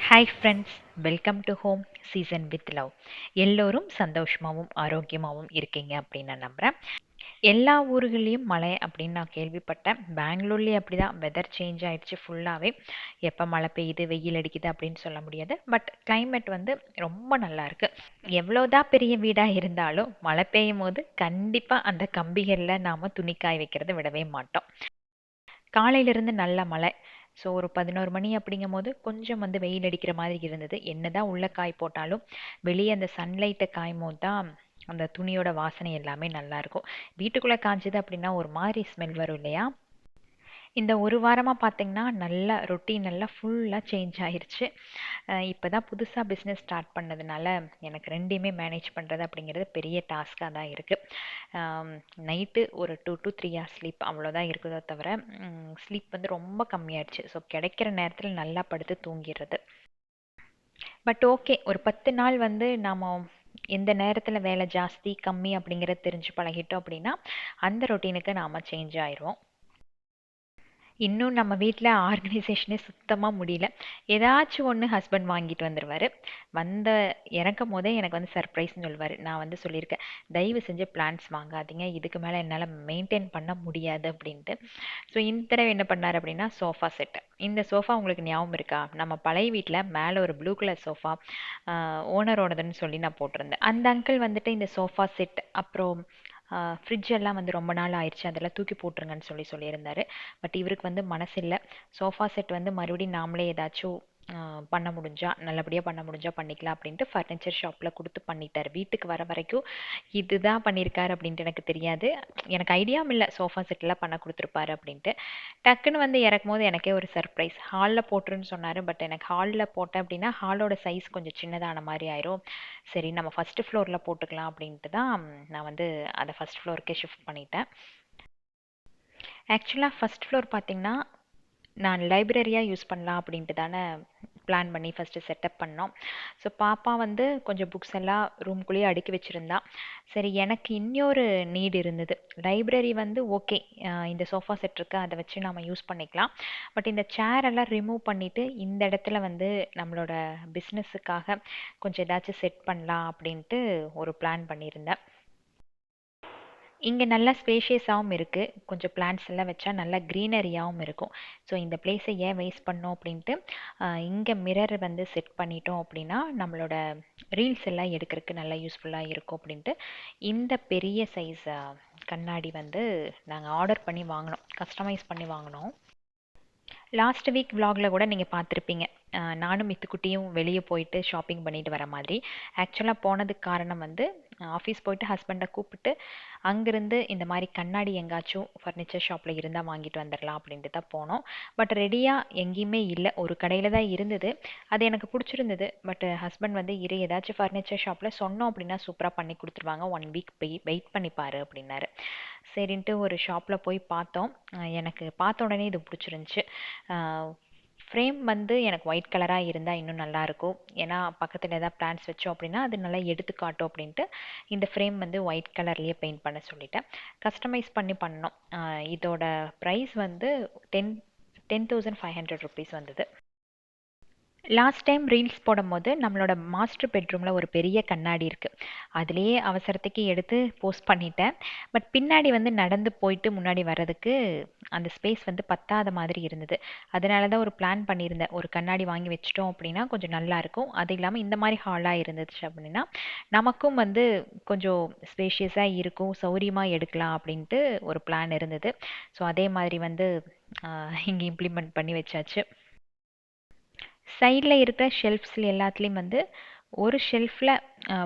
Hi friends, welcome to home season with love. எல்லோரும் சந்தோஷமாகவும் ஆரோக்கியமாகவும் இருக்கீங்க அப்படின்னு நான் நம்புகிறேன். எல்லா ஊர்கள்லேயும் மழை அப்படின்னு நான் கேள்விப்பட்டேன். பெங்களூர்லேயும் அப்படி தான். வெதர் சேஞ்ச் ஆயிடுச்சு ஃபுல்லாகவே. எப்போ மழை பெய்யுது வெயில் அடிக்குது அப்படின்னு சொல்ல முடியாது. பட் climate வந்து ரொம்ப நல்லா இருக்கு. எவ்வளோதான் பெரிய வீடாக இருந்தாலும் மழை பெய்யும் போது கண்டிப்பாக அந்த கம்பிகளில் நாம் துணி காய வைக்கிறத விடவே மாட்டோம். காலையிலிருந்து நல்ல மழை. ஸோ ஒரு 11 மணி அப்படிங்கும்போது கொஞ்சம் வந்து வெயில் அடிக்கிற மாதிரி இருந்தது. என்னதான் உள்ள காய் போட்டாலும் வெளியே அந்த சன்லைட்டை காயும் போது தான் அந்த துணியோட வாசனை எல்லாமே நல்லா இருக்கும். வீட்டுக்குள்ளே காஞ்சது அப்படின்னா ஒரு மாதிரி ஸ்மெல் வரும் இல்லையா? இந்த ஒரு வாரமாக பார்த்தீங்கன்னா நல்லா ரொட்டீன் எல்லாம் ஃபுல்லாக சேஞ்ச் ஆயிருச்சு. இப்போ தான் புதுசாக பிஸ்னஸ் ஸ்டார்ட் பண்ணதுனால எனக்கு ரெண்டையுமே மேனேஜ் பண்ணுறது அப்படிங்கிறது பெரிய டாஸ்காக தான் இருக்குது. நைட்டு ஒரு 2 to 3 hours ஸ்லீப் அவ்வளோதான் இருக்குதோ தவிர ஸ்லீப் வந்து ரொம்ப கம்மியாயிடுச்சு. ஸோ கிடைக்கிற நேரத்தில் நல்லா படுத்து தூங்கிடுறது. பட் ஓகே, ஒரு 10 நாள் வந்து நாம் எந்த நேரத்தில் வேலை ஜாஸ்தி கம்மி அப்படிங்கிறத தெரிஞ்சு பழகிட்டோம் அப்படின்னா அந்த ரொட்டீனுக்கு நாம் சேஞ்ச் ஆயிடுவோம். இன்னும் நம்ம வீட்டில் ஆர்கனைசேஷனே சுத்தமாக முடியல. ஏதாச்சும் ஒன்று ஹஸ்பண்ட் வாங்கிட்டு வந்துடுவார். வந்த இறக்கும் போதே எனக்கு வந்து சர்ப்ரைஸ்னு சொல்லுவார். நான் வந்து சொல்லியிருக்கேன், தயவு செஞ்சு பிளான்ஸ் வாங்காதீங்க, இதுக்கு மேலே என்னால் மெயின்டைன் பண்ண முடியாது அப்படின்ட்டு. ஸோ இந்த தடவை என்ன பண்ணார் அப்படின்னா சோஃபா செட்டு. இந்த சோஃபா உங்களுக்கு ஞாபகம் இருக்கா? நம்ம பழைய வீட்டில் மேலே ஒரு ப்ளூ கலர் சோஃபா ஓனரோடதுன்னு சொல்லி நான் போட்டிருந்தேன். அந்த அங்கிள் வந்துட்டு இந்த சோஃபா செட் அப்புறம் ஃப்ரிட்ஜ் எல்லாம் வந்து ரொம்ப நாள் ஆயிடுச்சு, அதெல்லாம் தூக்கி போட்டுருங்கன்னு சொல்லியிருந்தாரு. பட் இவருக்கு வந்து மனசில்லை. சோஃபா செட் வந்து மறுபடியும் நாமளே ஏதாச்சும் பண்ண முடிஞ்சா நல்லபடியாக பண்ண முடிஞ்சா பண்ணிக்கலாம் அப்படின்ட்டு ஃபர்னிச்சர் ஷாப்பில் கொடுத்து பண்ணிட்டார். வீட்டுக்கு வர வரைக்கும் இதுதான் பண்ணியிருக்காரு அப்படின்ட்டு எனக்கு தெரியாது. எனக்கு ஐடியாவும் இல்லை சோஃபா செட்டெலாம் பண்ண கொடுத்துருப்பாரு அப்படின்ட்டு. டக்குன்னு வந்து இறக்கும் போது எனக்கே ஒரு சர்ப்ரைஸ். ஹாலில் போட்டுருன்னு சொன்னார். பட் எனக்கு ஹாலில் போட்டேன் அப்படின்னா ஹாலோட சைஸ் கொஞ்சம் சின்னதான மாதிரி ஆயிரும். சரி நம்ம ஃபஸ்ட்டு ஃப்ளோரில் போட்டுக்கலாம் அப்படின்ட்டு தான் நான் வந்து அதை ஃபஸ்ட் ஃப்ளோருக்கே ஷிஃப்ட் பண்ணிட்டேன். ஆக்சுவலாக ஃபஸ்ட் ஃப்ளோர் பார்த்தீங்கன்னா நான் லைப்ரரியாக யூஸ் பண்ணலாம் அப்படின்ட்டு தானே பிளான் பண்ணி ஃபஸ்ட்டு செட்டப் பண்ணோம். ஸோ பாப்பா வந்து கொஞ்சம் புக்ஸ் எல்லாம் ரூம்குள்ளேயே அடுக்கி வச்சுருந்தா. சரி எனக்கு இன்னொரு நீட் இருந்தது. லைப்ரரி வந்து ஓகே, இந்த சோஃபா செட் இருக்குது, அதை வச்சு நம்ம யூஸ் பண்ணிக்கலாம். பட் இந்த சேர் எல்லாம் ரிமூவ் பண்ணிவிட்டு இந்த இடத்துல வந்து நம்மளோட பிஸ்னஸுக்காக கொஞ்சம் ஏதாச்சும் செட் பண்ணலாம் அப்படின்ட்டு ஒரு பிளான் பண்ணியிருந்தேன். இங்கே நல்லா ஸ்பேஷியஸாகவும் இருக்குது. கொஞ்சம் பிளான்ட்ஸ் எல்லாம் வச்சா நல்லா க்ரீனரியாகவும் இருக்கும். ஸோ இந்த பிளேஸை ஏன் வேஸ்ட் பண்ணோம் அப்படின்ட்டு இங்கே மிரர் வந்து செட் பண்ணிட்டோம் அப்படின்னா நம்மளோட ரீல்ஸ் எல்லாம் எடுக்கிறதுக்கு நல்லா யூஸ்ஃபுல்லாக இருக்கும் அப்படின்ட்டு இந்த பெரிய சைஸ் கண்ணாடி வந்து நாங்கள் ஆர்டர் பண்ணி வாங்கினோம், கஸ்டமைஸ் பண்ணி வாங்கினோம். லாஸ்ட் வீக் vlogல கூட நீங்கள் பார்த்துருப்பீங்க. நானும் மித்துக்குட்டியும் வெளியே போயிட்டு ஷாப்பிங் பண்ணிட்டு வர மாதிரி. ஆக்சுவலாக போனதுக்கு காரணம் வந்து ஆஃபீஸ் போயிட்டு ஹஸ்பண்டை கூப்பிட்டு அங்கேருந்து இந்த மாதிரி கண்ணாடி எங்காச்சும் ஃபர்னிச்சர் ஷாப்பில் இருந்தால் வாங்கிட்டு வந்துடலாம் அப்படின்ட்டு தான் போனோம். பட் ரெடியாக எங்கேயுமே இல்லை. ஒரு கடையில் தான் இருந்தது. அது எனக்கு பிடிச்சிருந்தது. பட் ஹஸ்பண்ட் வந்து இரு ஏதாச்சும் ஃபர்னிச்சர் ஷாப்பில் சொன்னோம் அப்படின்னா சூப்பராக பண்ணி கொடுத்துருவாங்க, 1 வீக் வெயிட் பண்ணி பாரு அப்படின்னாரு. சரின்ட்டு ஒரு ஷாப்பில் போய் பார்த்தோம். எனக்கு பார்த்த உடனே இது பிடிச்சிருந்துச்சி. ஃப்ரேம் வந்து எனக்கு ஒயிட் கலராக இருந்தால் இன்னும் நல்லாயிருக்கும். ஏன்னா பக்கத்தில் எதாவது பிளான்ட்ஸ் வச்சோம் அப்படின்னா அது நல்லா எடுத்து காட்டும் அப்படின்ட்டு இந்த ஃப்ரேம் வந்து ஒயிட் கலர்லேயே பெயிண்ட் பண்ண சொல்லிட்டேன். கஸ்டமைஸ் பண்ணி பண்ணோம். இதோட ப்ரைஸ் வந்து 10,500 வந்தது. லாஸ்ட் டைம் ரீல்ஸ் போடும்போது நம்மளோட மாஸ்டர் பெட்ரூமில் ஒரு பெரிய கண்ணாடி இருக்குது. அதுலேயே அவசரத்துக்கு எடுத்து போஸ்ட் பண்ணிட்டேன். பட் பின்னாடி வந்து நடந்து போயிட்டு முன்னாடி வர்றதுக்கு அந்த ஸ்பேஸ் வந்து பத்தாத மாதிரி இருந்தது. அதனால தான் ஒரு பிளான் பண்ணியிருந்தேன், ஒரு கண்ணாடி வாங்கி வச்சிட்டோம் அப்படின்னா கொஞ்சம் நல்லாயிருக்கும். அது இல்லாமல் இந்த மாதிரி ஹாலாக இருந்துச்சு அப்படின்னா நமக்கும் வந்து கொஞ்சம் ஸ்பேஷியஸாக இருக்கும், சௌரியமாக எடுக்கலாம் அப்படின்ட்டு ஒரு பிளான் இருந்தது. ஸோ அதே மாதிரி வந்து இங்கே இம்ப்ளிமெண்ட் பண்ணி வச்சாச்சு. சைடில் இருக்கிற ஷெல்ஃப்ஸில் எல்லாத்துலேயும் வந்து ஒரு ஷெல்ஃபில்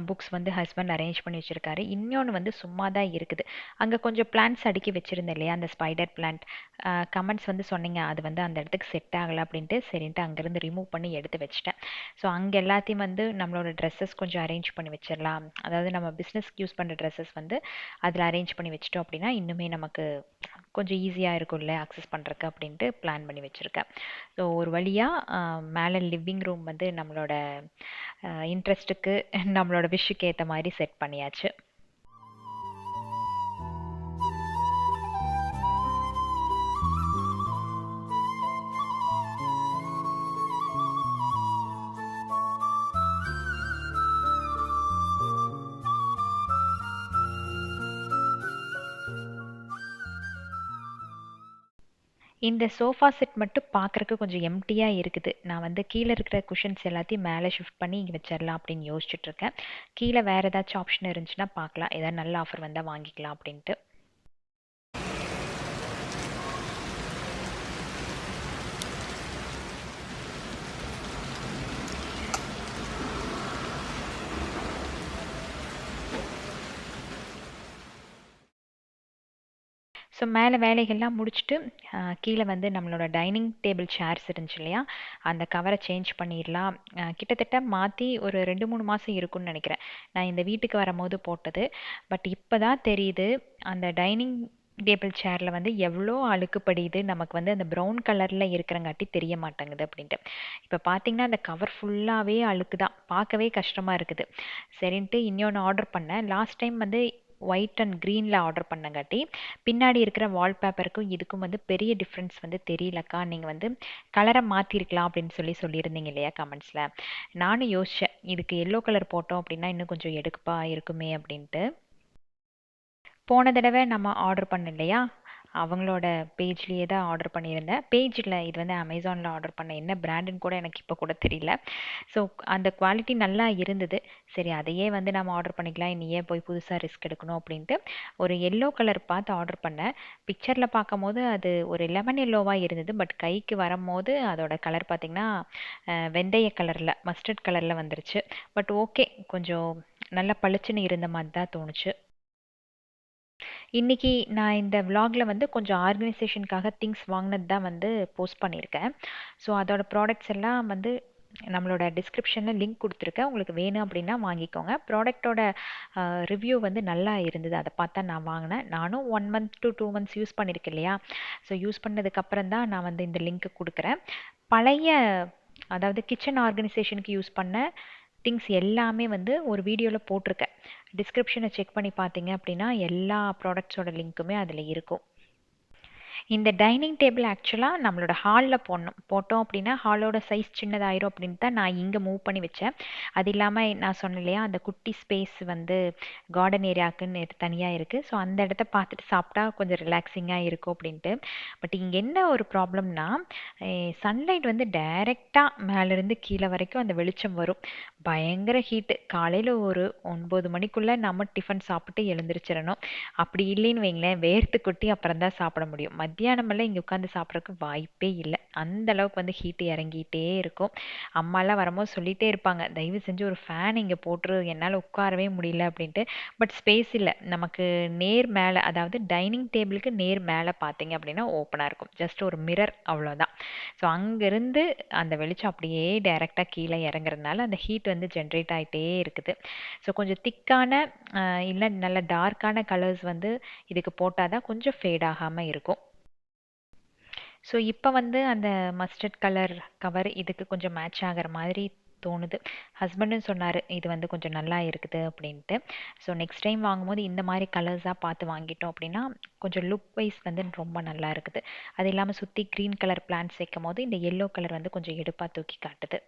புக்ஸ் வந்து ஹஸ்பண்ட் அரேஞ்ச் பண்ணி வச்சுருக்காரு. இன்னொன்று வந்து சும்மா தான் இருக்குது. அங்கே கொஞ்சம் பிளான்ட்ஸ் அடுக்கி வச்சுருந்தேன் இல்லையா, அந்த ஸ்பைடர் பிளான்ட். கமெண்ட்ஸ் வந்து சொன்னீங்க அது வந்து அந்த இடத்துக்கு செட் ஆகலை அப்படின்ட்டு. சரின்ட்டு அங்கேருந்து ரிமூவ் பண்ணி எடுத்து வச்சுட்டேன். ஸோ அங்கே எல்லாத்தையும் வந்து நம்மளோட ட்ரெஸ்ஸஸ் கொஞ்சம் அரேஞ்ச் பண்ணி வச்சிடலாம். அதாவது நம்ம பிஸ்னஸ்க்கு யூஸ் பண்ணுற ட்ரெஸ்ஸஸ் வந்து அதில் அரேஞ்ச் பண்ணி வச்சிட்டோம் அப்படின்னா இன்னுமே நமக்கு கொஞ்சம் ஈஸியாக இருக்கும்ல அக்சஸ் பண்ணுறக்கு அப்படின்ட்டு பிளான் பண்ணி வச்சுருக்கேன். ஸோ ஒரு வழியாக மேலே லிவிங் ரூம் வந்து நம்மளோட இன்ட்ரெஸ்ட்டுக்கு நம்மளோட விஷுக்கு ஏற்ற மாதிரி செட் பண்ணியாச்சு. இந்த சோஃபா செட் மட்டும் பார்க்குறக்கு கொஞ்சம் எம்ப்டியாக இருக்குது. நான் வந்து கீழே இருக்கிற குஷன்ஸ் எல்லாத்தையும் மேலே ஷிஃப்ட் பண்ணி இங்கே வச்சிடலாம் அப்படின்னு யோசிச்சுட்டு இருக்கேன். கீழே வேறு ஏதாச்சும் ஆப்ஷன் இருந்துச்சுன்னா பார்க்கலாம். ஏதாவது நல்ல ஆஃபர் வந்தால் வாங்கிக்கலாம் அப்படின்ட்டு. ஸோ மேலே வேலைகள்லாம் முடிச்சுட்டு கீழே வந்து நம்மளோட டைனிங் டேபிள் சேர்ஸ் இருந்துச்சு இல்லையா, அந்த கவரை சேஞ்ச் பண்ணிடலாம். கிட்டத்தட்ட மாற்றி ஒரு 2-3 மாதம் இருக்கும்னு நினைக்கிறேன். நான் இந்த வீட்டுக்கு வரும்போது போட்டது. பட் இப்போ தான் தெரியுது அந்த டைனிங் டேபிள் சேரில் வந்து எவ்வளோ அழுக்கு படியுது. நமக்கு வந்து அந்த ப்ரௌன் கலரில் இருக்கிறங்காட்டி தெரிய மாட்டேங்குது அப்படின்ட்டு. இப்போ பார்த்தீங்கன்னா அந்த கவர் ஃபுல்லாகவே அழுக்கு தான், பார்க்கவே கஷ்டமாக இருக்குது. சரின்ட்டு இன்னொன்று ஆர்டர் பண்ணேன். லாஸ்ட் டைம் வந்து ஒயிட் அண்ட் க்ரீனில் ஆர்டர் பண்ணங்காட்டி பின்னாடி இருக்கிற வால்பேப்பருக்கும் இதுக்கும் வந்து பெரிய டிஃப்ரென்ஸ் வந்து தெரியலக்கா, நீங்கள் வந்து கலரை மாற்றிருக்கலாம் அப்படின்னு சொல்லியிருந்தீங்க இல்லையா கமெண்ட்ஸில். நானும் யோசித்தேன் இதுக்கு எல்லோ கலர் போட்டோம் அப்படின்னா இன்னும் கொஞ்சம் எடுப்பாக இருக்குமே அப்படின்ட்டு. போன தடவை நம்ம ஆர்டர் பண்ணோம் இல்லையா, அவங்களோட பேஜ்லேயே தான் ஆர்டர் பண்ணியிருந்தேன். பேஜில் இது வந்து அமேசானில் ஆர்டர் பண்ண, என்ன பிராண்டுன்னு கூட எனக்கு இப்போ கூட தெரியல. ஸோ அந்த குவாலிட்டி நல்லா இருந்தது. சரி அதையே வந்து நம்ம ஆர்டர் பண்ணிக்கலாம், இனி ஏன் போய் புதுசாக ரிஸ்க் எடுக்கணும் அப்படின்ட்டு ஒரு எல்லோ கலர் பார்த்து ஆர்டர் பண்ணேன். பிக்சரில் பார்க்கும்போது அது ஒரு லெமன் எல்லோவாக இருந்தது. பட் கைக்கு வரும்போது அதோட கலர் பார்த்திங்கன்னா வெந்தய கலரில், மஸ்டர்ட் கலரில் வந்துருச்சு. பட் ஓகே, கொஞ்சம் நல்லா பளிச்சுன்னு இருந்த மாதிரி தான் தோணுச்சு. இன்னைக்கு நான் இந்த vlogல வந்து கொஞ்சம் ஆர்கனைசேஷனுக்காக திங்ஸ் வாங்கினது தான் வந்து போஸ்ட் பண்ணியிருக்கேன். ஸோ அதோட ப்ராடக்ட்ஸ் எல்லாம் வந்து நம்மளோட டிஸ்கிரிப்ஷனில் லிங்க் கொடுத்துருக்கேன். உங்களுக்கு வேணும் அப்படின்னா வாங்கிக்கோங்க. ப்ராடக்டோட ரிவ்யூ வந்து நல்லா இருந்தது, அதை பார்த்தா நான் வாங்கினேன். நானும் 1 month to 2 months யூஸ் பண்ணியிருக்கேன் இல்லையா. ஸோ யூஸ் பண்ணதுக்கப்புறம் தான் நான் வந்து இந்த லிங்க் கொடுக்குறேன். பழைய, அதாவது கிச்சன் ஆர்கனைசேஷனுக்கு யூஸ் பண்ண திங்ஸ் எல்லாமே வந்து ஒரு வீடியோவில் போட்டிருக்கேன். டிஸ்கிரிப்ஷனை செக் பண்ணி பார்த்தீங்க அப்படின்னா எல்லா ப்ராடக்ட்ஸோட லிங்க்குமே அதில் இருக்கும். இந்த டைனிங் டேபிள் ஆக்சுவலாக நம்மளோட ஹாலில் போட்டோம் அப்படின்னா ஹாலோட சைஸ் சின்னதாயிரும் அப்படின்னு தான் நான் இங்கே மூவ் பண்ணி வச்சேன். அது இல்லாமல் நான் சொன்னேன் இல்லையா அந்த குட்டி ஸ்பேஸ் வந்து கார்டன் ஏரியாவுக்குன்னு தனியாக இருக்குது. ஸோ அந்த இடத்த பார்த்துட்டு சாப்பிட்டா கொஞ்சம் ரிலாக்ஸிங்காக இருக்கும் அப்படின்ட்டு. பட் இங்கே என்ன ஒரு ப்ராப்ளம்னா, சன்லைட் வந்து டைரெக்டாக மேலேருந்து கீழே வரைக்கும் அந்த வெளிச்சம் வரும். பயங்கர ஹீட்டு. காலையில் ஒரு 9 மணிக்குள்ளே நம்ம டிஃபன் சாப்பிட்டு எழுந்திரிச்சிடணும். அப்படி இல்லைன்னு வைங்களேன், வேர்த்து கொட்டி அப்புறம் தான் சாப்பிட முடியும். மத்தியானமெல்லாம் இங்கே உட்காந்து சாப்பிட்றதுக்கு வாய்ப்பே இல்லை. அந்த அளவுக்கு வந்து ஹீட்டு இறங்கிட்டே இருக்கும். அம்மாலாம் வரும்போது சொல்லிகிட்டே இருப்பாங்க, தயவு செஞ்சு ஒரு ஃபேன் இங்கே போட்டுரு, என்னால் உட்காரவே முடியல அப்படின்ட்டு. பட் ஸ்பேஸ் இல்லை நமக்கு. நேர் மேலே, அதாவது டைனிங் டேபிளுக்கு நேர் மேலே பார்த்தீங்க அப்படின்னா ஓப்பனாக இருக்கும். ஜஸ்ட் ஒரு மிரர், அவ்வளோதான். ஸோ அங்கேருந்து அந்த வெளிச்சம் அப்படியே டைரெக்டாக கீழே இறங்குறதுனால அந்த ஹீட் வந்து ஜென்ரேட் ஆகிட்டே இருக்குது. ஸோ கொஞ்சம் திக்கான இல்லை நல்ல டார்க்கான கலர்ஸ் வந்து இதுக்கு போட்டால் தான் கொஞ்சம் ஃபேட் ஆகாமல் இருக்கும். ஸோ இப்போ வந்து அந்த மஸ்டர்ட் கலர் கவர் இதுக்கு கொஞ்சம் மேட்ச் ஆகிற மாதிரி தோணுது. ஹஸ்பண்டும் சொன்னார் இது வந்து கொஞ்சம் நல்லா இருக்குது அப்படின்ட்டு. ஸோ நெக்ஸ்ட் டைம் வாங்கும்போது இந்த மாதிரி கலர்ஸாக பார்த்து வாங்கிட்டோம் அப்படின்னா கொஞ்சம் லுக் வைஸ் வந்து ரொம்ப நல்லா இருக்குது. அது இல்லாமல் சுற்றி க்ரீன் கலர் பிளான்ட்ஸ் வைக்கும் போது இந்த எல்லோ கலர் வந்து கொஞ்சம் எடுப்பாக தூக்கி காட்டுது.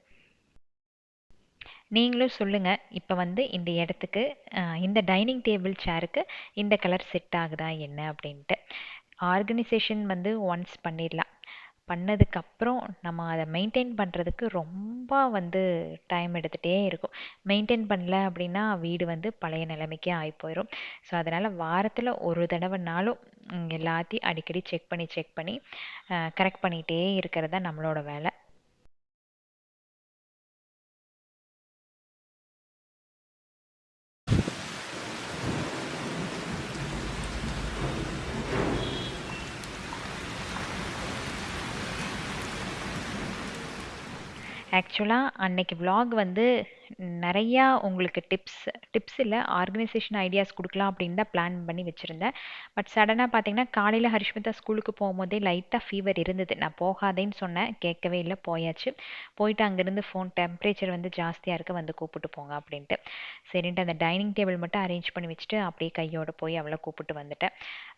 நீங்களும் சொல்லுங்கள், இப்போ வந்து இந்த இடத்துக்கு இந்த டைனிங் டேபிள் சேருக்கு இந்த கலர் செட் ஆகுதா என்ன அப்படின்ட்டு. ஆர்கனைசேஷன் வந்து ஒன்ஸ் பண்ணிடலாம். பண்ணதுக்கப்புறம் நம்ம அதை மெயின்டைன் பண்ணுறதுக்கு ரொம்ப வந்து டைம் எடுத்துகிட்டே இருக்கும். மெயின்டைன் பண்ணல அப்படின்னா வீடு வந்து பழைய நிலைமைக்கே ஆகி போயிடும். ஸோ அதனால் வாரத்தில் ஒரு தடவைனாலும் எல்லாத்தையும் அடிக்கடி செக் பண்ணி கரெக்ட் பண்ணிகிட்டே இருக்கிறது தான் நம்மளோட வேலை. ஆக்சுவலாக அன்னைக்கு vlog வந்து நிறையா உங்களுக்கு டிப்ஸ் இல்லை, ஆர்கனைசேஷன் ஐடியாஸ் கொடுக்கலாம் அப்படின்னு தான் பிளான் பண்ணி வச்சுருந்தேன். பட் சடனாக பார்த்தீங்கன்னா காலையில் ஹரிஷ்மிதா ஸ்கூலுக்கு போகும்போதே லைட்டாக ஃபீவர் இருந்தது. நான் போகாதேன்னு சொன்னேன், கேட்கவே இல்லை, போயாச்சு. போயிட்டு அங்கேருந்து ஃபோன் டெம்பரேச்சர் வந்து ஜாஸ்தியாக இருக்க, வந்து கூப்பிட்டு போங்க அப்படின்ட்டு. சரின்ட்டு அந்த டைனிங் டேபிள் மட்டும் அரேஞ்ச் பண்ணி வச்சுட்டு அப்படியே கையோடு போய் அவளை கூப்பிட்டு வந்துட்டேன்.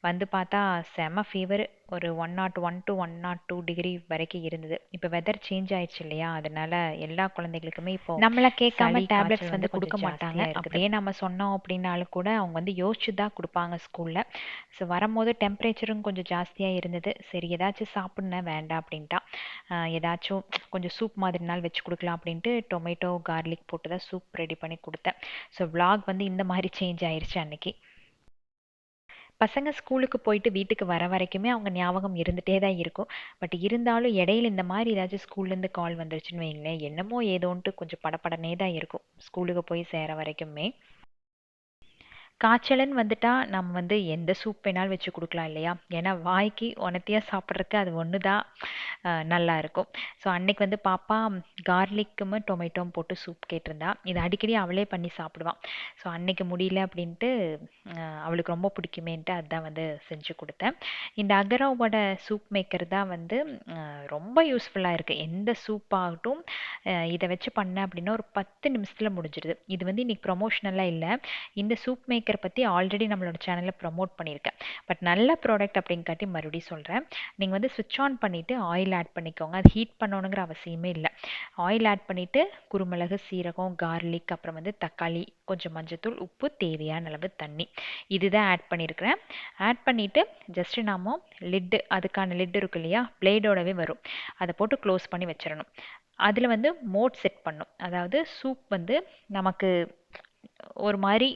வந்து பார்த்தா செம ஃபீவர், ஒரு 101 to 102 டிகிரி வரைக்கும் இருந்தது. இப்போ வெதர் சேஞ்ச் ஆயிடுச்சு இல்லையா, அதனால எல்லா குழந்தைகளுக்குமே இப்போ நம்மளை கேட்க கேட்காம சளி டேப்லெட்ஸ் காய்ச்சல் வந்து வந்து கொடுக்க கொஞ்சம் மாட்டாங்க. ஜாஸ்தியா இருக்குது. அப்படியே நம்ம சொன்னோம் அப்படின்னாலும் கூட அவங்க வந்து யோசிச்சு தான் குடுப்பாங்க ஸ்கூல்ல. ஸோ வரும்போது டெம்பரேச்சரும் கொஞ்சம் ஜாஸ்தியா இருந்தது. சரி ஏதாச்சும் சாப்பிட்னேன் வேண்டாம் அப்படின்ட்டா. ஏதாச்சும் கொஞ்சம் சூப் மாதிரினாலும் வச்சு குடுக்கலாம் அப்படின்ட்டு டொமேட்டோ, கார்லிக் போட்டு தான் சூப் ரெடி பண்ணி குடுத்தேன். ஸோ விளாக் வந்து இந்த மாதிரி சேஞ்ச் ஆயிருச்சு அன்னைக்கு. பசங்க ஸ்கூலுக்கு போயிட்டு வீட்டுக்கு வர வரைக்குமே அவங்க ஞாபகம் இருந்துட்டே தான் இருக்கும். பட் இருந்தாலும் இடையில இந்த மாதிரி ஏதாச்சும் ஸ்கூல்லேருந்து கால் வந்துருச்சுன்னு வைங்களேன், என்னமோ ஏதோன்ட்டு கொஞ்சம் படபடனே தான் இருக்கும் ஸ்கூலுக்கு போய் சேர வரைக்குமே. காய்ச்சலுன்னு வந்துட்டா நம்ம வந்து எந்த சூப் வேணாலும் வச்சு குடுக்கலாம் இல்லையா? ஏன்னா வாய்க்கு ஒனத்தியா சாப்பிட்றதுக்கு அது ஒண்ணு தான் நல்லா இருக்கும். ஸோ அன்னைக்கு வந்து பாப்பா கார்லிக்கும் டொமேட்டோவும் போட்டு சூப் கேட்டிருந்தா. இது அடிக்கடி அவளே பண்ணி சாப்பிடுவா. ஸோ அன்னைக்கு முடியல அப்படின்ட்டு அவளுக்கு ரொம்ப பிடிக்குமேன்ட்டு அதான் வந்து செஞ்சு கொடுத்தேன். இந்த அகராவோட சூப் மேக்கர் தான் வந்து ரொம்ப யூஸ்ஃபுல்லாக இருக்குது. எந்த சூப் ஆகட்டும் இதை வச்சு பண்ணேன் அப்படின்னா ஒரு 10 நிமிஷத்தில் முடிஞ்சிடுது. இது வந்து இன்னைக்கு ப்ரொமோஷனலாக இல்லை. இந்த சூப் மேக்கர் பற்றி ஆல்ரெடி நம்மளோட சேனலில் ப்ரமோட் பண்ணியிருக்கேன். பட் நல்ல ப்ராடக்ட் அப்படிங்காட்டி மறுபடியும் சொல்கிறேன். நீங்கள் வந்து ஸ்விட்ச் ஆன் பண்ணிவிட்டு ஆயில் ஆட் பண்ணிக்கோங்க. அது ஹீட் பண்ணணுங்கிற அவசியமே இல்லை. ஆயில் ஆட் பண்ணிவிட்டு குருமிளகு, சீரகம், கார்லிக், அப்புறம் வந்து தக்காளி, கொஞ்சம் மஞ்சத்தூள், உப்பு, தேவையான அளவு தண்ணி, இதுதான் ஆட் பண்ணியிருக்கிறேன். ஆட் பண்ணிவிட்டு ஜஸ்ட் நாம லிட்டு, அதுக்கான லிட் இருக்கு இல்லையா, பிளேடோடவே வரும், அதை போட்டு க்ளோஸ் பண்ணி வச்சிடணும். அதில் வந்து மோட் செட் பண்ணும். அதாவது சூப் வந்து நமக்கு ஒரு மாதிரி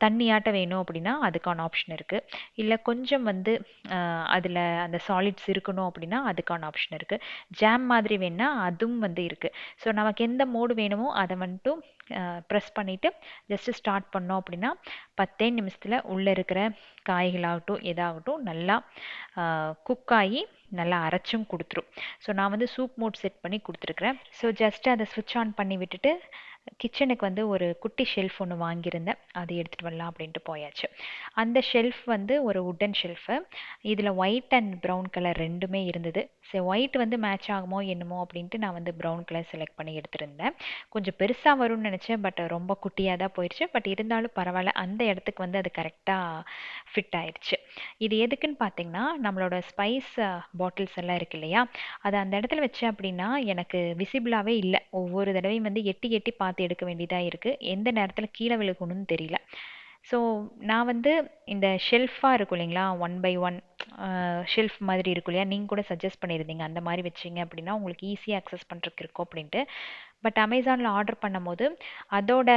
தண்ணியாட்ட வேணும் அப்படின்னா அதுக்கான ஆப்ஷன் இருக்குது. இல்லை கொஞ்சம் வந்து அதில் அந்த சாலிட்ஸ் இருக்கணும் அப்படின்னா அதுக்கான ஆப்ஷன் இருக்குது. ஜாம் மாதிரி வேணுன்னா அதுவும் வந்து இருக்குது. ஸோ நமக்கு எந்த மோடு வேணுமோ அதை வந்துட்டும் ப்ரெஸ் பண்ணிவிட்டு ஜஸ்ட்டு ஸ்டார்ட் பண்ணோம் அப்படின்னா 10 நிமிஷத்தில் உள்ளே இருக்கிற காய்களாகட்டும் எதாகட்டும் நல்லா குக் ஆகி நல்லா அரைச்சும் கொடுத்துரும். ஸோ நான் வந்து சூப் மோட் செட் பண்ணி கொடுத்துருக்குறேன். ஸோ ஜஸ்ட் அதை ஸ்விட்ச் ஆன் பண்ணி விட்டுட்டு கிச்சனுக்கு வந்து ஒரு குட்டி ஷெல்ஃப் ஒன்று வாங்கியிருந்தேன். அதை எடுத்துகிட்டு வரலாம் அப்படின்ட்டு போயாச்சு. அந்த ஷெல்ஃப் வந்து ஒரு வுட்டன் ஷெல்ஃபு. இதில் ஒயிட் அண்ட் ப்ரௌன் கலர் ரெண்டுமே இருந்தது. சரி ஒயிட் வந்து மேட்ச் ஆகுமோ என்னமோ அப்படின்ட்டு நான் வந்து ப்ரௌன் கலர் செலக்ட் பண்ணி எடுத்திருந்தேன். கொஞ்சம் பெருசாக வரும்னு நினச்சேன். பட் ரொம்ப குட்டியாக தான் போயிடுச்சு. பட் இருந்தாலும் பரவாயில்ல, அந்த இடத்துக்கு வந்து அது கரெக்டாக ஃபிட் ஆயிடுச்சு. இது எதுக்குன்னு பார்த்தீங்கன்னா, நம்மளோட ஸ்பைஸ் பாட்டில்ஸ் எல்லாம் இருக்கு இல்லையா, அது அந்த இடத்துல வச்சேன் அப்படின்னா எனக்கு விசிபிளாகவே இல்லை. ஒவ்வொரு தடவையும் வந்து எட்டி எட்டி பார்த்து எடுக்க வேண்டியதாக இருக்குது. எந்த நேரத்தில் கீழே விழுகணும்னு தெரியல. ஸோ நான் வந்து இந்த ஷெல்ஃபாக இருக்கும் இல்லைங்களா, ஒன் பை ஒன் ஷெல்ஃப் மாதிரி இருக்கும் இல்லையா, நீங்கள் கூட சஜஸ்ட் பண்ணியிருந்தீங்க அந்த மாதிரி வச்சிங்க அப்படின்னா உங்களுக்கு ஈஸியாக அக்சஸ் பண்ணுறதுக்கு இருக்கும் அப்படின்ட்டு. பட் அமேசானில் ஆர்டர் பண்ணும்போது அதோட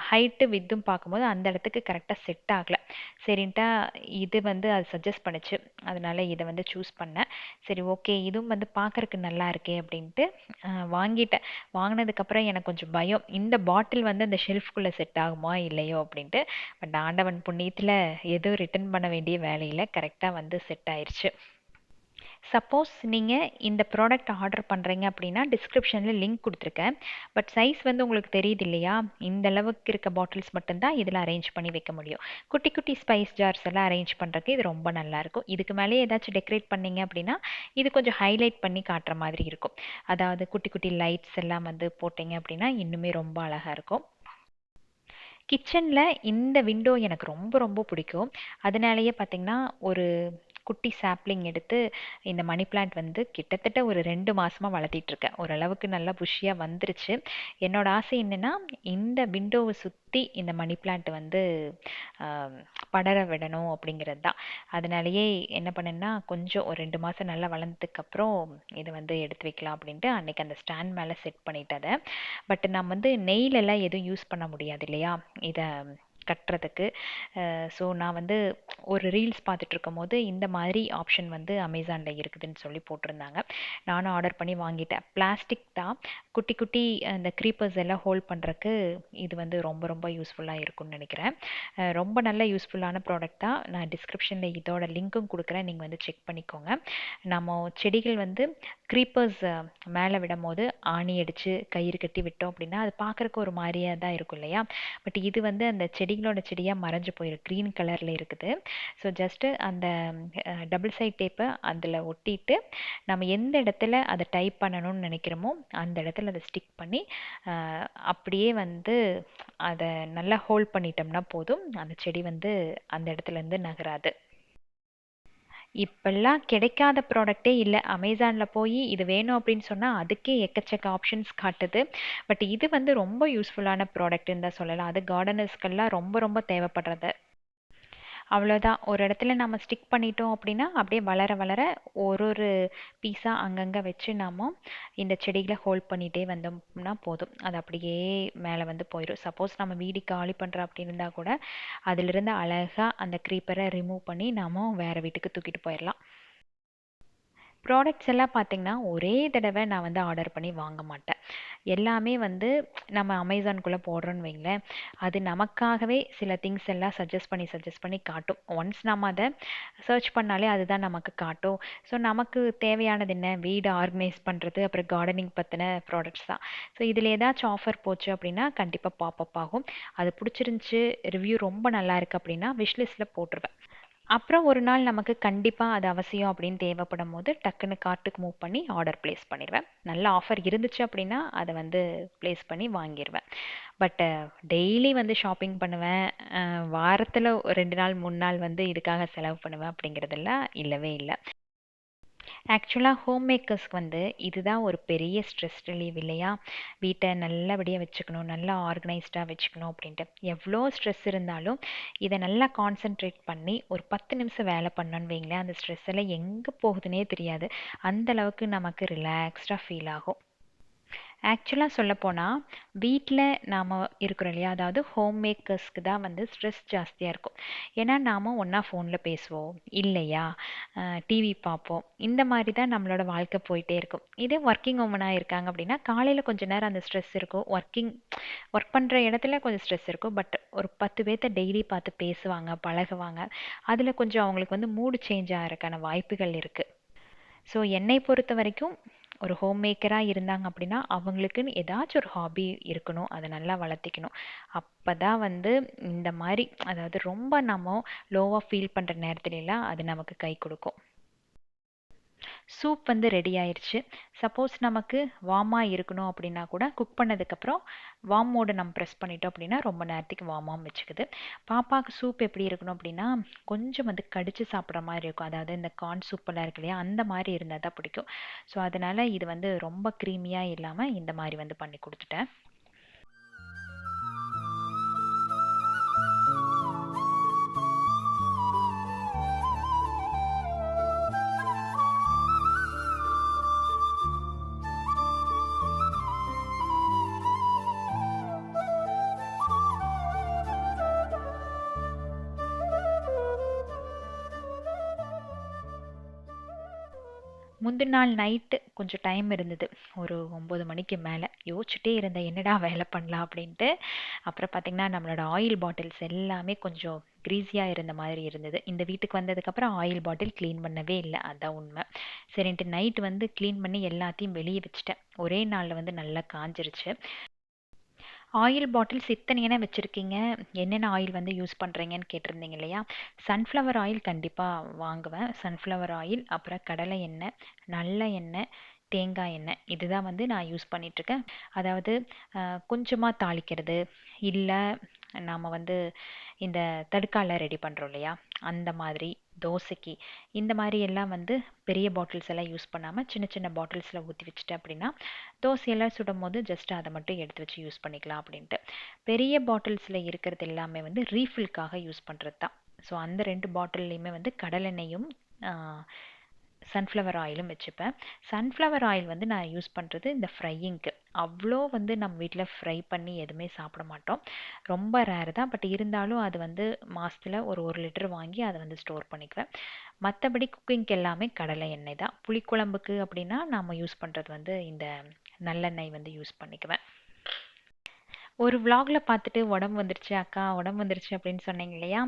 ஹைட்டு வித்தும் பார்க்கும்போது அந்த இடத்துக்கு கரெக்டாக செட் ஆகலை. சரின்ட்டா இது வந்து அது சஜஸ்ட் பண்ணுச்சு, அதனால இதை வந்து சூஸ் பண்ணேன். சரி ஓகே, இதுவும் வந்து பார்க்கறக்கு நல்லா இருக்கே அப்படின்ட்டு வாங்கிட்டேன். வாங்கினதுக்கப்புறம் எனக்கு கொஞ்சம் பயம், இந்த பாட்டில் வந்து அந்த ஷெல்ஃப்குள்ளே செட் ஆகுமா இல்லையோ அப்படின்ட்டு. பட் ஆண்டவன் புண்ணியத்தில் எதுவும் ரிட்டர்ன் பண்ண வேண்டிய வேலையில் கரெக்டாக வந்து செட் ஆயிடுச்சு. சப்போஸ் நீங்கள் இந்த ப்ராடக்ட் ஆர்டர் பண்ணுறீங்க அப்படின்னா டிஸ்கிரிப்ஷனில் லிங்க் கொடுத்துருக்கேன். பட் சைஸ் வந்து உங்களுக்கு தெரியுது இல்லையா, இந்த அளவுக்கு இருக்க பாட்டில்ஸ் மட்டும்தான் இதில் அரேஞ்ச் பண்ணி வைக்க முடியும். குட்டி குட்டி ஸ்பைஸ் ஜார்ஸ் எல்லாம் அரேஞ்ச் பண்ணுறதுக்கு இது ரொம்ப நல்லாயிருக்கும். இதுக்கு மேலே ஏதாச்சும் டெக்கரேட் பண்ணீங்க அப்படின்னா இது கொஞ்சம் ஹைலைட் பண்ணி காட்டுற மாதிரி இருக்கும். அதாவது குட்டி குட்டி லைட்ஸ் எல்லாம் வந்து போட்டிங்க அப்படின்னா இன்னுமே ரொம்ப அழகாக இருக்கும். கிச்சனில் இந்த விண்டோ எனக்கு ரொம்ப ரொம்ப பிடிக்கும். அதனாலேயே பார்த்தீங்கன்னா ஒரு குட்டி சாப்லிங் எடுத்து இந்த மணி பிளான்ட் வந்து கிட்டத்தட்ட ஒரு 2 மாசமாக வளர்த்திட்ருக்கேன். ஓரளவுக்கு நல்லா புஷ்ஷியாக வந்துருச்சு. என்னோட ஆசை என்னென்னா இந்த விண்டோவை சுற்றி இந்த மணி பிளான்ட் வந்து ஆம், படர விடணும் அப்படிங்கிறது தான். அதனாலேயே என்ன பண்ணேன்னா கொஞ்சம் ஒரு 2 மாதம் நல்லா வளர்ந்ததுக்கப்புறம் இதை வந்து எடுத்து வைக்கலாம் அப்படின்ட்டு அன்னைக்கு அந்த ஸ்டாண்ட் மேலே செட் பண்ணிட்டு அதை. பட் நம்ம வந்து நெயிலெல்லாம் எதுவும் யூஸ் பண்ண முடியாது இல்லையா இதை கட்டுறதுக்கு. ஸோ நான் வந்து ஒரு ரீல்ஸ் பார்த்துட்டு இருக்கும்போது இந்த மாதிரி ஆப்ஷன் வந்து அமேசானில் இருக்குதுன்னு சொல்லி போட்டிருந்தாங்க. நானும் ஆர்டர் பண்ணி வாங்கிட்டேன். பிளாஸ்டிக் தான், குட்டி குட்டி அந்த க்ரீப்பர்ஸ் எல்லாம் ஹோல்ட் பண்ணுறக்கு இது வந்து ரொம்ப ரொம்ப யூஸ்ஃபுல்லாக இருக்கும்னு நினைக்கிறேன். ரொம்ப நல்ல யூஸ்ஃபுல்லான ப்ராடக்ட் தான். நான் டிஸ்கிரிப்ஷனில் இதோட லிங்க்கும் கொடுக்குறேன், நீங்கள் வந்து செக் பண்ணிக்கோங்க. நம்ம செடிகள் வந்து க்ரீப்பர்ஸ் மேலே விடும்போது ஆணி அடித்து கயிறு கட்டி விட்டோம் அப்படின்னா அது பார்க்குறக்கு ஒரு மாதிரியாக தான் இருக்கும் இல்லையா. பட் இது வந்து அந்த செடிகளோட செடியாக மறைஞ்சு போயிடும், க்ரீன் கலரில் இருக்குது. ஸோ ஜஸ்ட்டு அந்த டபுள் சைட் டேப்பை அதில் ஒட்டிட்டு நம்ம எந்த இடத்துல அதை டைப் பண்ணணும்னு நினைக்கிறோமோ அந்த இடத்துல அதை ஸ்டிக் பண்ணி அப்படியே வந்து அதை நல்லா ஹோல்ட் பண்ணிட்டோம்னா போதும், அந்த செடி வந்து அந்த இடத்துலேருந்து நகராது. இப்பல்லாம் கிடைக்காத ப்ராடக்ட்டே இல்ல. அமேசான்ல போயி இது வேணும் அப்படின்னு சொன்னா, அதுக்கே எக்கச்சக்க ஆப்ஷன்ஸ் காட்டுது. பட் இது வந்து ரொம்ப யூஸ்ஃபுல்லான ப்ராடக்ட்ன்னு தான் சொல்லலாம். அது கார்டனர்ஸ்க்கெல்லாம் ரொம்ப ரொம்ப தேவைப்படுறது. அவ்வளோதான். ஒரு இடத்துல நம்ம ஸ்டிக் பண்ணிட்டோம் அப்படின்னா, அப்படியே வளர வளர ஒரு ஒரு பீஸா அங்கங்க வச்சு நாம இந்த செடிகள ஹோல்ட் பண்ணிட்டே வந்தோம்னா போதும். அது அப்படியே மேல வந்து போயிரும். சப்போஸ் நம்ம வீடு காலி பண்றோம் அப்படி இருந்தா கூட, அதிலிருந்து அழகா அந்த க்ரீப்பர ரிமூவ் பண்ணி நாம வேற வீட்டுக்கு தூக்கிட்டு போயிரலாம். ப்ராடக்ட்ஸ் எல்லாம் பார்த்தீங்கன்னா, ஒரே தடவ நான் வந்து ஆர்டர் பண்ணி வாங்க மாட்டேன். எல்லாமே வந்து நம்ம அமேசான்குள்ள போடுறோம்னு வைங்களேன், அது நமக்காகவே சில திங்ஸ் எல்லாம் சஜெஸ்ட் பண்ணி காட்டும். ஒன்ஸ் நம்ம அத சர்ச் பண்ணாலே அதுதான் நமக்கு காட்டும். ஸோ நமக்கு தேவையானது என்ன? வீடு ஆர்கனைஸ் பண்றது, அப்புறம் கார்டனிங் பத்தின ப்ராடக்ட்ஸ் தான். ஸோ இதில ஏதாச்சும் ஆஃபர் போச்சு அப்படின்னா, கண்டிப்பா பாப்பப் ஆகும். அது புடிச்சிருந்துச்சு, ரிவ்யூ ரொம்ப நல்லா இருக்கு அப்படின்னா, விஷ் லிஸ்ட்ல போட்டுருவேன். அப்புறம் ஒரு நாள் நமக்கு கண்டிப்பா அது அவசியம் அப்படின்னு தேவைப்படும்போது, டக்குனு கார்ட்டுக்கு மூவ் பண்ணி ஆர்டர் பிளேஸ் பண்ணிருவேன். நல்ல ஆஃபர் இருந்துச்சு அப்படின்னா, அத வந்து பிளேஸ் பண்ணி வாங்கிருவேன். பட் டெய்லி வந்து ஷாப்பிங் பண்ணுவேன். வாரத்துல 2 நாள், 3 நாள் வந்து இதுக்காக செலவு பண்ணுவேன் அப்படிங்கிறதெல்லாம் இல்லவே இல்ல. ஆக்சுவலா ஹோம் மேக்கர்ஸ்க்கு வந்து இதுதான் ஒரு பெரிய ஸ்ட்ரெஸ் ரிலீவ் இல்லையா? வீட்ட நல்லபடியா வச்சுக்கணும், நல்லா ஆர்கனைஸ்டா வச்சுக்கணும் அப்படின்ட்டு. எவ்ளோ ஸ்ட்ரெஸ் இருந்தாலும், இத நல்லா கான்சன்ட்ரேட் பண்ணி ஒரு 10 நிமிஷம் வேல பண்ணோம்னு வைங்களேன், அந்த ஸ்ட்ரெஸ் எல்லாம் எங்க போகுதுன்னே தெரியாது. அந்த அளவுக்கு நமக்கு ரிலாக்ஸ்டா ஃபீல் ஆகும். ஆக்சுவலா சொல்லப்போனா, வீட்ல நாம இருக்கிறோம் இல்லையா? அதாவது ஹோம் மேக்கர்ஸ்க்கு தான் வந்து ஸ்ட்ரெஸ் ஜாஸ்தியா இருக்கும். ஏன்னா, நாம ஒண்ணா ஃபோன்ல பேசுவோம், இல்லையா? டிவி பார்ப்போம். இந்த மாரி தான் நம்மளோட வாழ்க்கை போயிட்டே இருக்கும். இதே வொர்க்கிங் வுமனா இருக்காங்க அப்படின்னா, காலையில கொஞ்ச நேரம் அந்த ஸ்ட்ரெஸ் இருக்கும். ஒர்க் பண்ற இடத்துல கொஞ்சம் ஸ்ட்ரெஸ் இருக்கும். பட் ஒரு 10 பேத்த டெய்லி பார்த்து பேசுவாங்க, பழகுவாங்க. அதுல கொஞ்சம் அவங்களுக்கு வந்து மூடு சேஞ்ச் ஆகறக்கான வாய்ப்புகள் இருக்கு. ஸோ என்னை பொறுத்த வரைக்கும் ஒரு ஹோம் மேக்கரா இருந்தாங்க அப்படின்னா, அவங்களுக்குன்னு ஏதாச்சும் ஒரு ஹாபி இருக்கணும். அத நல்லா வளர்த்திக்கணும். அப்பதான் வந்து இந்த மாரி அதாவது ரொம்ப நம்ம லோவா ஃபீல் பண்ற நேரத்துலலாம் அது நமக்கு கை குடுக்கும். சூப் வந்து ரெடி ஆயிருச்சு. சப்போஸ் நமக்கு வார்மா இருக்கணும் அப்படின்னா கூட, குக் பண்ணதுக்கப்புறம் வார்ம் மோட நம்ம ப்ரெஸ் பண்ணிட்டோம் அப்படின்னா, ரொம்ப நேரத்துக்கு வார்மாவும் வச்சுக்குது. பாப்பாக்கு சூப் எப்படி இருக்கணும் அப்படின்னா, கொஞ்சம் வந்து கடிச்சு சாப்பிடுற மாரி இருக்கும். அதாவது இந்த கார்ன் சூப்பெல்லாம் இருக்கு இல்லையா? அந்த மாரி இருந்தா தான் பிடிக்கும். ஸோ அதனால இது வந்து ரொம்ப கிரீமியா இல்லாம இந்த மாரி வந்து பண்ணி குடுத்துட்டேன். முந்தின நாள் நைட்டு கொஞ்சம் டைம் இருந்தது. ஒரு 9 மணிக்கு மேல. யோசிச்சுட்டே இருந்தேன், என்னடா வேலை பண்ணலாம் அப்படின்ட்டு. அப்புறம் பார்த்தீங்கன்னா, நம்மளோட ஆயில் பாட்டில்ஸ் எல்லாமே கொஞ்சம் கிரீஸியா இருந்த மாதிரி இருந்தது. இந்த வீட்டுக்கு வந்ததுக்கப்புறம் ஆயில் பாட்டில் கிளீன் பண்ணவே இல்ல. அதான் உண்மை. சரின்ட்டு நைட் வந்து கிளீன் பண்ணி எல்லாத்தையும் வெளிய வச்சுட்டேன். ஒரே நாள்ல வந்து நல்லா காஞ்சிருச்சு. ஆயில் பாட்டில்ஸ் இத்தனை என்ன வச்சிருக்கீங்க? என்னென்ன ஆயில் வந்து யூஸ் பண்றீங்கன்னு கேட்டிருந்தீங்க இல்லையா? சன்ஃப்ளவர் ஆயில் கண்டிப்பா வாங்குவேன். சன்ஃப்ளவர் ஆயில், அப்புறம் கடலை எண்ணெய், நல்ல எண்ணெய், தேங்காய் எண்ணெய். இதுதான் வந்து நான் யூஸ் பண்ணிட்டுருக்கேன். அதாவது கொஞ்சமா தாளிக்கிறது, இல்ல நாம வந்து இந்த தடுக்கால ரெடி பண்றோம் இல்லையா? அந்த மாதிரி தோசைக்கு, இந்த மாரி எல்லாம் வந்து பெரிய பாட்டில்ஸ் எல்லாம் யூஸ் பண்ணாம, சின்ன சின்ன பாட்டில்ஸ்ல ஊத்தி வச்சுட்டேன் அப்படின்னா, தோசையெல்லாம் சுடும்போது ஜஸ்ட் அத மட்டும் எடுத்து வச்சு யூஸ் பண்ணிக்கலாம் அப்படின்ட்டு. பெரிய பாட்டில்ஸ்ல இருக்கிறது எல்லாமே வந்து ரீஃபில்க்காக யூஸ் பண்றது தான். ஸோ அந்த 2 பாட்டில்லையுமே வந்து கடலெண்ணெயும், ஆ சன்ஃப்ளவர் ஆயிலும் வச்சுப்பேன். சன்ஃப்ளவர் ஆயில் வந்து நான் யூஸ் பண்றது இந்த ஃப்ரையிங்க்கு. அவ்ளோ வந்து நம்ம வீட்ல ஃப்ரை பண்ணி எதுவுமே சாப்பிட மாட்டோம். ரொம்ப ரேர் தான். பட் இருந்தாலும் அது வந்து மாசத்துல ஒரு 1 லிட்டர் வாங்கி அத வந்து ஸ்டோர் பண்ணிக்குவேன். மத்தபடி குக்கிங்க்கு எல்லாமே கடலை எண்ணெய் தான். புளிக்குழம்புக்கு அப்படின்னா நாம யூஸ் பண்றது வந்து இந்த நல்லெண்ணெய் வந்து யூஸ் பண்ணிக்குவேன். ஒரு விளாக்ல பார்த்துட்டு உடம்பு வந்துருச்சு அக்கா, உடம்பு வந்துருச்சு அப்படின்னு சொன்னீங்க இல்லையா?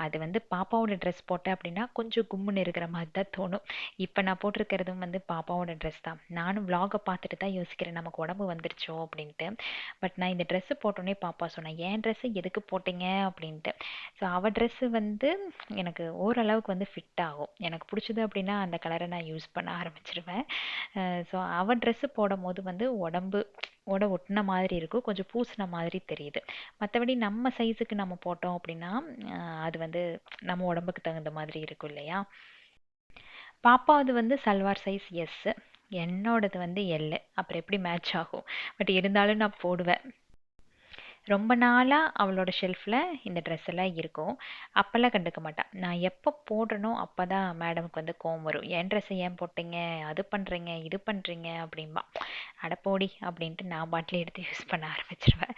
அது வந்து பாப்பாவோட ட்ரெஸ் போட்டேன் அப்படின்னா கொஞ்சம் கும்முன்னு இருக்கிற மாதிரி தான் தோணும். இப்போ நான் போட்டிருக்கிறதும் வந்து பாப்பாவோட ட்ரெஸ் தான். நானும் விளாகை பார்த்துட்டு தான் யோசிக்கிறேன், நமக்கு உடம்பு வந்துருச்சோ அப்படின்ட்டு. பட் நான் இந்த ட்ரெஸ்ஸு போட்டோன்னே பாப்பா சொன்னேன், ஏன் ட்ரெஸ்ஸு எதுக்கு போட்டீங்க அப்படின்ட்டு. ஸோ அவள் ட்ரெஸ்ஸு வந்து எனக்கு ஓரளவுக்கு வந்து ஃபிட் ஆகும். எனக்கு பிடிச்சது அப்படின்னா அந்த கலரை நான் யூஸ் பண்ண ஆரம்பிச்சிருவேன். ஸோ அவள் ட்ரெஸ்ஸு போடும்போது வந்து உடம்பு ஓட ஒட்டுன மாதிரி இருக்கும். கொஞ்சம் பூசின மாதிரி தெரியுது. மத்தபடி நம்ம சைஸுக்கு நம்ம போட்டோம் அப்படின்னா, அது வந்து நம்ம உடம்புக்கு தகுந்த மாதிரி இருக்கும் இல்லையா? பாப்பாவது வந்து சல்வார் சைஸ் எஸ், என்னோடது வந்து எல். அப்புறம் எப்படி மேட்ச் ஆகும்? பட் இருந்தாலும் நான் போடுவேன். ரொம்ப நாளா அவளோட ஷெல்ஃப்ல இந்த ட்ரெஸ் எல்லாம் இருக்கும். அப்பல்லாம் கண்டுக்க மாட்டா. நான் எப்போ போடுறனோ அப்பதான் மேடம்க்கு வந்து கோவம் வரும். என் ட்ரெஸ்ஸை ஏன் போட்டீங்க, அது பண்றீங்க, இது பண்றீங்க அப்படிம்பா. அட போடி அப்படின்ட்டு நான் பாட்டில் எடுத்து யூஸ் பண்ண ஆரம்பிச்சிருவேன்.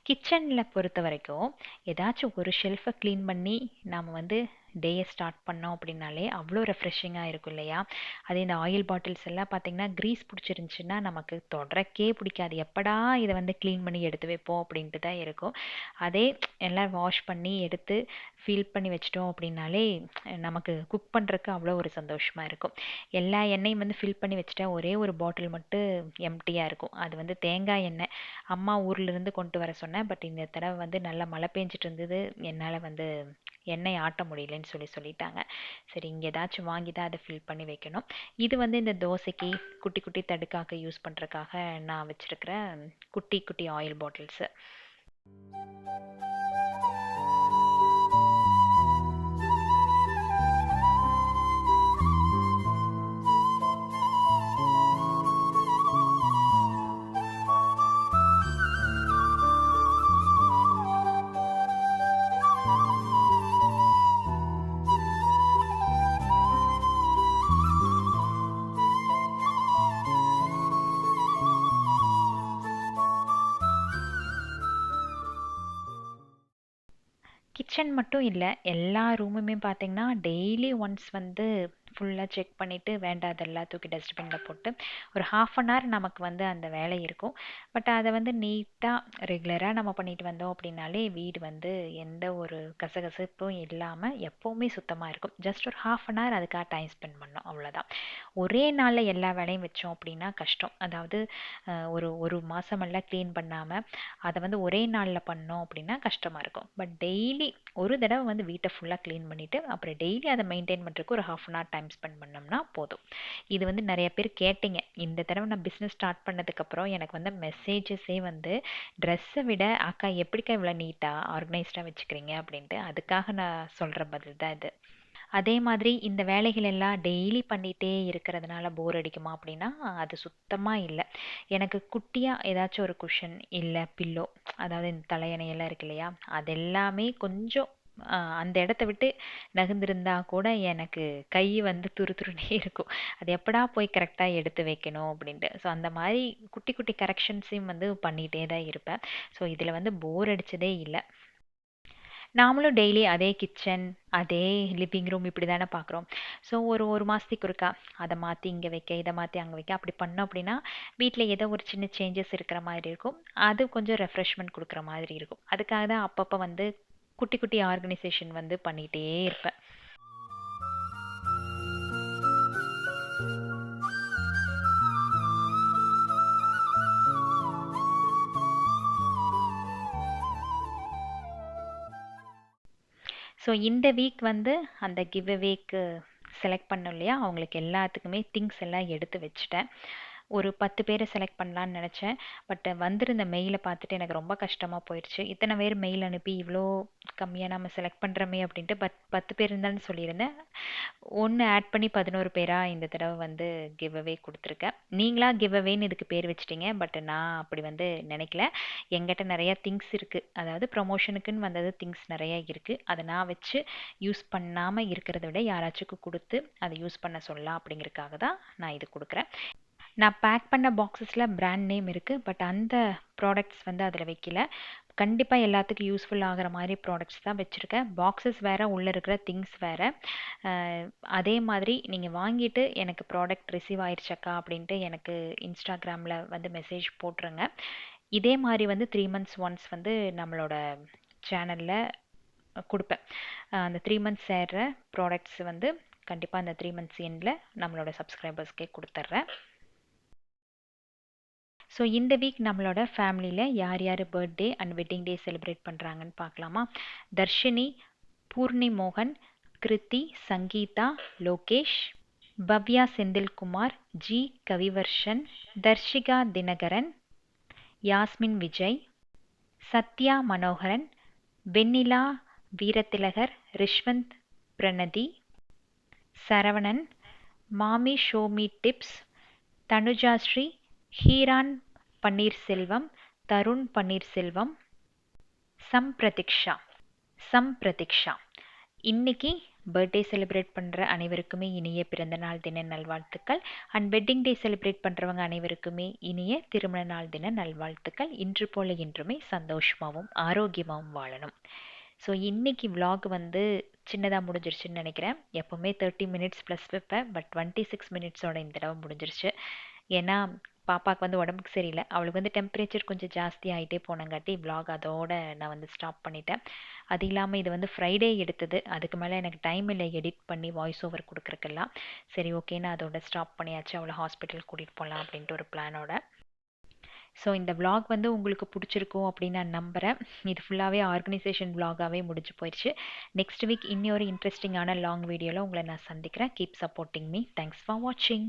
கிச்சனில் பொறுத்த வரைக்கும் ஏதாச்சும் ஒரு ஷெல்ஃபை க்ளீன் பண்ணி நாம் வந்து டேயை ஸ்டார்ட் பண்ணோம் அப்படின்னாலே அவ்வளோ ரெஃப்ரெஷிங்காக இருக்கும் இல்லையா? அதே இந்த ஆயில் பாட்டில்ஸ் எல்லாம் பார்த்தீங்கன்னா க்ரீஸ் பிடிச்சிருந்துச்சின்னா நமக்கு தொடரக்கே பிடிக்காது. எப்படா இதை வந்து க்ளீன் பண்ணி எடுத்து வைப்போம் அப்படின்ட்டு தான் இருக்கும். அதே எல்லாம் வாஷ் பண்ணி எடுத்து ஃபில் பண்ணி வச்சிட்டோம் அப்படின்னாலே நமக்கு குக் பண்ணுறதுக்கு அவ்வளோ ஒரு சந்தோஷமாக இருக்கும். எல்லா எண்ணெயும் வந்து ஃபில் பண்ணி வச்சுட்டா ஒரே ஒரு பாட்டில் மட்டும் எம்டியாக இருக்கும். அது வந்து தேங்காய் எண்ணெய். அம்மா ஊர்லேருந்து கொண்டு வர சொன்னேன். பட் இந்த தடவை வந்து நல்லா மழை பெஞ்சிட்டு இருந்தது, என்னால் வந்து எண்ணெய் ஆட்ட முடியலன்னு சொல்லிட்டாங்க. சரி, இங்கே ஏதாச்சும் வாங்கி தான் அதை ஃபில் பண்ணி வைக்கணும். இது வந்து இந்த தோசைக்கு குட்டி குட்டி தடுக்காக்க யூஸ் பண்ணுறதுக்காக நான் வச்சுருக்கிற குட்டி குட்டி ஆயில் பாட்டில்ஸு. கிச்சன் மட்டும் இல்லை, எல்லா ரூமுமே பார்த்தீங்கன்னா டெய்லி ஒன்ஸ் வந்து ஃபுல்லாக செக் பண்ணிவிட்டு வேண்டாதெல்லாம் தூக்கி டஸ்ட்பினில் போட்டு ஒரு 1/2 hour நமக்கு வந்து அந்த வேலை இருக்கும். பட் அதை வந்து நீட்டாக ரெகுலராக நம்ம பண்ணிட்டு வந்தோம் அப்படின்னாலே வீடு வந்து எந்த ஒரு கசகசப்பும் இல்லாமல் எப்போவுமே சுத்தமாக இருக்கும். ஜஸ்ட் ஒரு 1/2 hour அதுக்காக டைம் ஸ்பெண்ட் பண்ணோம், அவ்வளோதான். ஒரே நாளில் எல்லா வேலையும் வச்சோம் அப்படின்னா கஷ்டம். அதாவது ஒரு ஒரு மாதமெல்லாம் க்ளீன் பண்ணாமல் அதை வந்து ஒரே நாளில் பண்ணோம் அப்படின்னா கஷ்டமாக இருக்கும். பட் டெய்லி ஒரு தடவை வந்து வீட்டை ஃபுல்லாக க்ளீன் பண்ணிவிட்டு அப்புறம் டெய்லி அதை மெயின்டைன் பண்ணுறதுக்கு ஒரு 1/2 hour டைம் ஸ்பெண்ட் பண்ணோம்னா போதும். இது வந்து நிறைய பேர் கேட்டிங்க. இந்த தடவை நான் பிஸ்னஸ் ஸ்டார்ட் பண்ணதுக்கப்புறம் எனக்கு வந்து மெசேஜஸே வந்து ட்ரெஸ்ஸை விட அக்கா எப்படிக்கா இவ்வளோ நீட்டாக ஆர்கனைஸ்டாக வச்சுக்கிறீங்க அப்படின்ட்டு. அதுக்காக நான் சொல்கிற பதில் தான் இது. அதே மாதிரி இந்த வேலைகள் எல்லாம் டெய்லி பண்ணிகிட்டே இருக்கிறதுனால போர் அடிக்குமா அப்படின்னா அது சுத்தமாக இல்லை. எனக்கு குட்டியாக ஏதாச்சும் ஒரு குஷன் இல்லை பில்லோ, அதாவது இந்த தலையணையெல்லாம் இருக்கு இல்லையா, அதெல்லாமே கொஞ்சம் அந்த இடத்த விட்டு நகர்ந்திருந்தா கூட எனக்கு கை வந்து துருதுருன்னே இருக்கும். அது எப்படா போய் கரெக்டாக எடுத்து வைக்கணும் அப்படின்ட்டு. ஸோ அந்த மாதிரி குட்டி குட்டி கரெக்ஷன்ஸையும் வந்து பண்ணிகிட்டே தான் இருப்பேன். ஸோ இதில் வந்து போர் அடித்ததே இல்லை. நாமளும் டெய்லி அதே கிச்சன், அதே லிவிங் ரூம் இப்படி தானே பார்க்குறோம். ஸோ ஒரு ஒரு மாதத்துக்கு ஒருக்கா அதை மாற்றி இங்கே வைக்க, இதை மாற்றி அங்கே வைக்க அப்படி பண்ணோம் அப்படின்னா வீட்டில் ஏதோ ஒரு சின்ன சேஞ்சஸ் இருக்கிற மாதிரி இருக்கும். அது கொஞ்சம் ரெஃப்ரெஷ்மெண்ட் கொடுக்குற மாதிரி இருக்கும். அதுக்காக தான் அப்பப்போ வந்து குட்டி குட்டி ஆர்கனைசேஷன் வந்து பண்ணிகிட்டே இருப்பேன். ஸோ இந்த வீக் வந்து அந்த கிவ் அவேக்கு செலக்ட் பண்ணோம் இல்லையா, அவங்களுக்கு எல்லாத்துக்குமே திங்ஸ் எல்லாம் எடுத்து வச்சுட்டேன். ஒரு 10 பேரை செலக்ட் பண்ணலான்னு நினச்சேன். பட் வந்திருந்த மெயிலை பார்த்துட்டு எனக்கு ரொம்ப கஷ்டமாக போயிடுச்சு. இத்தனை பேர் மெயில் அனுப்பி இவ்வளோ கம்மியாக நம்ம செலக்ட் பண்ணுறோமே அப்படின்ட்டு 10 பேர் இருந்தாலும் சொல்லியிருந்தேன். ஒன்று ஆட் பண்ணி 11 பேராக இந்த தடவை வந்து கிவ் அவே கொடுத்துருக்கேன். நீங்களா கிவ் அவேன்னு இதுக்கு பேர் வச்சிட்டிங்க. பட் நான் அப்படி வந்து நினைக்கல. எங்கிட்ட நிறைய திங்ஸ் இருக்குது, அதாவது ப்ரொமோஷனுக்குன்னு வந்தது திங்ஸ் நிறைய இருக்குது. அதை நான் வச்சு யூஸ் பண்ணாமல் இருக்கிறத விட யாராச்சும் கொடுத்து அதை யூஸ் பண்ண சொல்லலாம் அப்படிங்கிறதுக்காக தான் நான் இது கொடுக்குறேன். நான் பேக் பண்ண பாக்ஸஸில் பிராண்ட் நேம் இருக்குது. பட் அந்த ப்ராடக்ட்ஸ் வந்து அதில் வைக்கல. கண்டிப்பாக எல்லாத்துக்கும் யூஸ்ஃபுல் ஆகிற மாதிரி ப்ராடக்ட்ஸ் தான் வச்சுருக்கேன். பாக்ஸஸ் வேறு, உள்ளே இருக்கிற திங்ஸ் வேறு. அதே மாதிரி நீங்கள் வாங்கிட்டு எனக்கு ப்ராடக்ட் ரிசீவ் ஆயிடுச்சக்கா அப்படின்ட்டு எனக்கு இன்ஸ்டாகிராமில் வந்து மெசேஜ் போட்டுருங்க. இதே மாதிரி வந்து 3 months ஒன்ஸ் வந்து நம்மளோட சேனலில் கொடுப்பேன். அந்த 3 months சேர்கிற ப்ராடக்ட்ஸ் வந்து கண்டிப்பாக அந்த 3 months எண்டில் நம்மளோட சப்ஸ்கிரைபர்ஸ்க்கே கொடுத்துட்றேன். ஸோ இந்த வீக் நம்மளோட ஃபேமிலியில் யார் யார் birthday and wedding day celebrate பண்ணுறாங்கன்னு பார்க்கலாமா? தர்ஷினி, பூர்ணி மோகன், Kriti, Sangeetha, Lokesh, Bhavya Senthilkumar, G Kavivarshan, Dharshika Dinakaran, Yasmin Vijay, Sathya Manoharan, Vennila Veerathilagar, Rishwanth Pranathi, Saravanan, Mami show me tips, Dhanujasri, Heeran Panneerselvam, Tharun Panneerselvam, Sampratiksha. Sampratiksha. இன்னைக்கு பர்த்டே செலிப்ரேட் பண்ணுற அனைவருக்குமே இனிய பிறந்தநாள் தின நல்வாழ்த்துக்கள். அண்ட் வெட்டிங் டே செலிப்ரேட் பண்ணுறவங்க அனைவருக்குமே இனிய திருமண நாள் தின நல்வாழ்த்துக்கள். இன்று போல இன்றுமே சந்தோஷமாகவும் ஆரோக்கியமாகவும் வாழணும். ஸோ இன்னைக்கு vlog வந்து சின்னதாக முடிஞ்சிருச்சுன்னு நினைக்கிறேன். எப்போவுமே 30 மினிட்ஸ் ப்ளஸ் வைப்பேன், பட் 26 மினிட்ஸோட இந்த தடவை முடிஞ்சிருச்சு. ஏன்னா பாப்பாவுக்கு வந்து உடம்புக்கு சரியில்லை, அவளுக்கு வந்து டெம்பரேச்சர் கொஞ்சம் ஜாஸ்தி ஆகிட்டே போனங்காட்டி vlog அதோட நான் வந்து ஸ்டாப் பண்ணிட்டேன். அது இல்லாமல் இது வந்து ஃப்ரைடே எடுத்தது, அதுக்கு மேலே எனக்கு டைம் இல்லை எடிட் பண்ணி வாய்ஸ் ஓவர் கொடுக்குறக்கெல்லாம். சரி ஓகேன்னு அதோட ஸ்டாப் பண்ணியாச்சு. அவளை ஹாஸ்பிட்டல் கூட்டிகிட்டு போகலாம் அப்படின்ட்டு ஒரு பிளானோட. ஸோ இந்த vlog வந்து உங்களுக்கு பிடிச்சிருக்கும் அப்படின்னு நான் நம்புகிறேன். இது ஃபுல்லாகவே ஆர்கனைசேஷன் vlog-ஆவே முடிஞ்சு போயிடுச்சு. நெக்ஸ்ட் வீக் இன்னொரு இன்ட்ரெஸ்டிங்கான லாங் வீடியோவில் உங்களை நான் சந்திக்கிறேன். Keep supporting me. Thanks for வாட்சிங்.